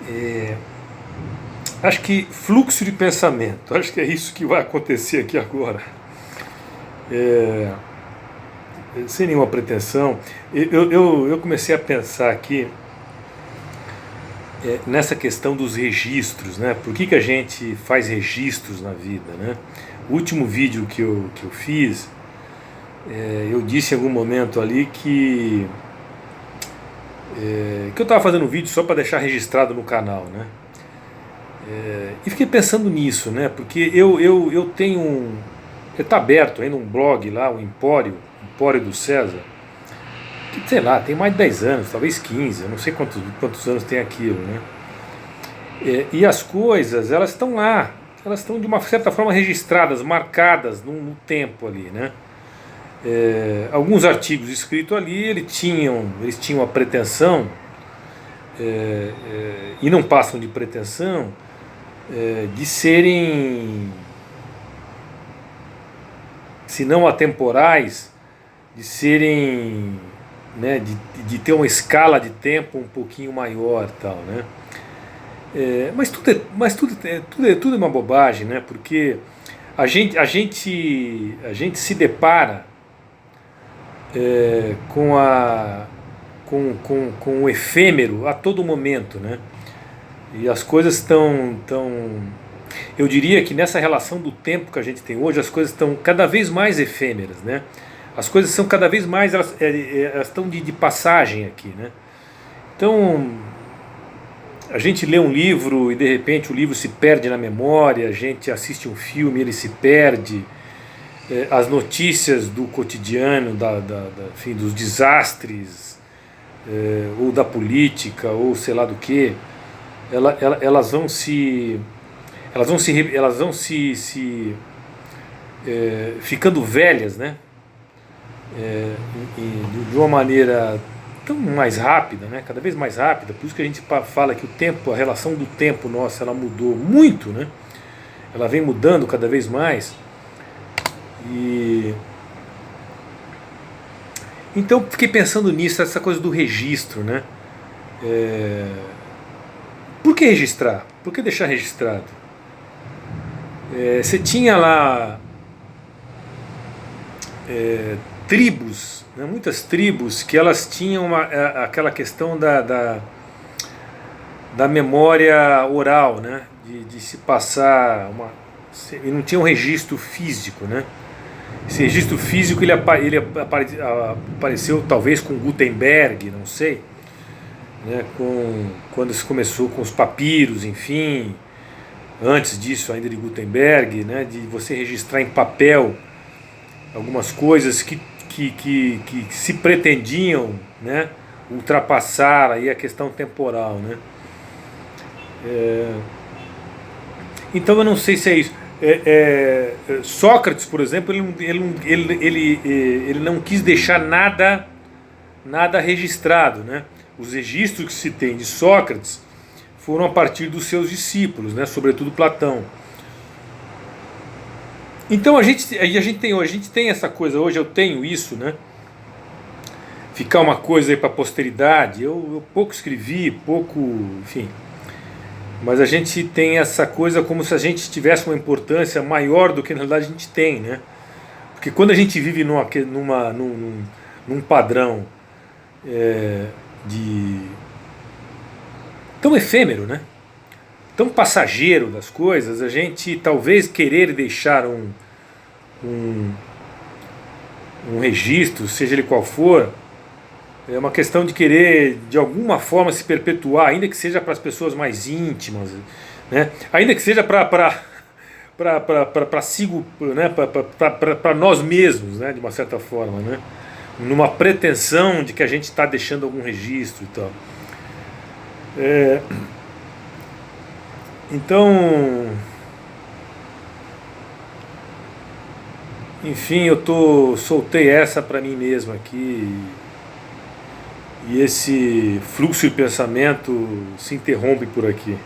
É, acho que fluxo de pensamento, acho que é isso que vai acontecer aqui agora. É, sem nenhuma pretensão, eu comecei a pensar aqui nessa questão dos registros, né? Por que a gente faz registros na vida, né? O último vídeo que eu fiz, eu disse em algum momento ali que eu estava fazendo um vídeo só para deixar registrado no canal, né? E fiquei pensando nisso, né? Porque eu tenho está aberto ainda um blog lá, o Empório do César, que sei lá, tem mais de 10 anos, talvez 15, eu não sei quantos anos tem aquilo, né? E as coisas, elas estão lá, elas estão de uma certa forma registradas, marcadas no tempo ali, né? Alguns artigos escritos ali, eles tinham a pretensão, e não passam de pretensão, de serem, se não atemporais, de serem, né, de ter uma escala de tempo um pouquinho maior, tal, né? Tudo é uma bobagem, né? Porque a gente se depara com o efêmero a todo momento, né? E as coisas eu diria que nessa relação do tempo que a gente tem hoje, as coisas estão cada vez mais efêmeras, né? As coisas são cada vez mais, elas estão de passagem aqui, né? Então, a gente lê um livro e de repente o livro se perde na memória, a gente assiste um filme, ele se perde, as notícias do cotidiano, enfim, dos desastres, ou da política, ou sei lá do que, elas vão se ficando velhas, né? De uma maneira tão mais rápida, né? Cada vez mais rápida. Por isso que a gente fala que o tempo, a relação do tempo nossa, ela mudou muito, né? Ela vem mudando cada vez mais. E então fiquei pensando nisso, essa coisa do registro, né? Por que registrar? Por que deixar registrado? Você tinha lá tribos, né, muitas tribos que elas tinham aquela questão da memória oral, né, de se passar e não tinha um registro físico, né? Esse registro físico ele apareceu talvez com Gutenberg, não sei, né, quando se começou com os papiros, enfim, antes disso ainda de Gutenberg, né, de você registrar em papel algumas coisas que se pretendiam, né, ultrapassar aí a questão temporal, né? Então eu não sei se é isso. Sócrates, por exemplo, ele não quis deixar nada registrado, né? Os registros que se tem de Sócrates foram a partir dos seus discípulos, né? Sobretudo Platão. Então a gente tem essa coisa, hoje eu tenho isso, né? Ficar uma coisa aí para a posteridade. Eu pouco escrevi, pouco, enfim. Mas a gente tem essa coisa como se a gente tivesse uma importância maior do que na realidade a gente tem, né? Porque quando a gente vive num padrão de tão efêmero, né? Tão passageiro das coisas, a gente talvez querer deixar um registro, seja ele qual for, é uma questão de querer de alguma forma se perpetuar, ainda que seja para as pessoas mais íntimas, né? Ainda que seja para né? Para nós mesmos, né? De uma certa forma, né? Numa pretensão de que a gente está deixando algum registro e tal. Então, enfim, soltei essa para mim mesmo aqui, e esse fluxo de pensamento se interrompe por aqui.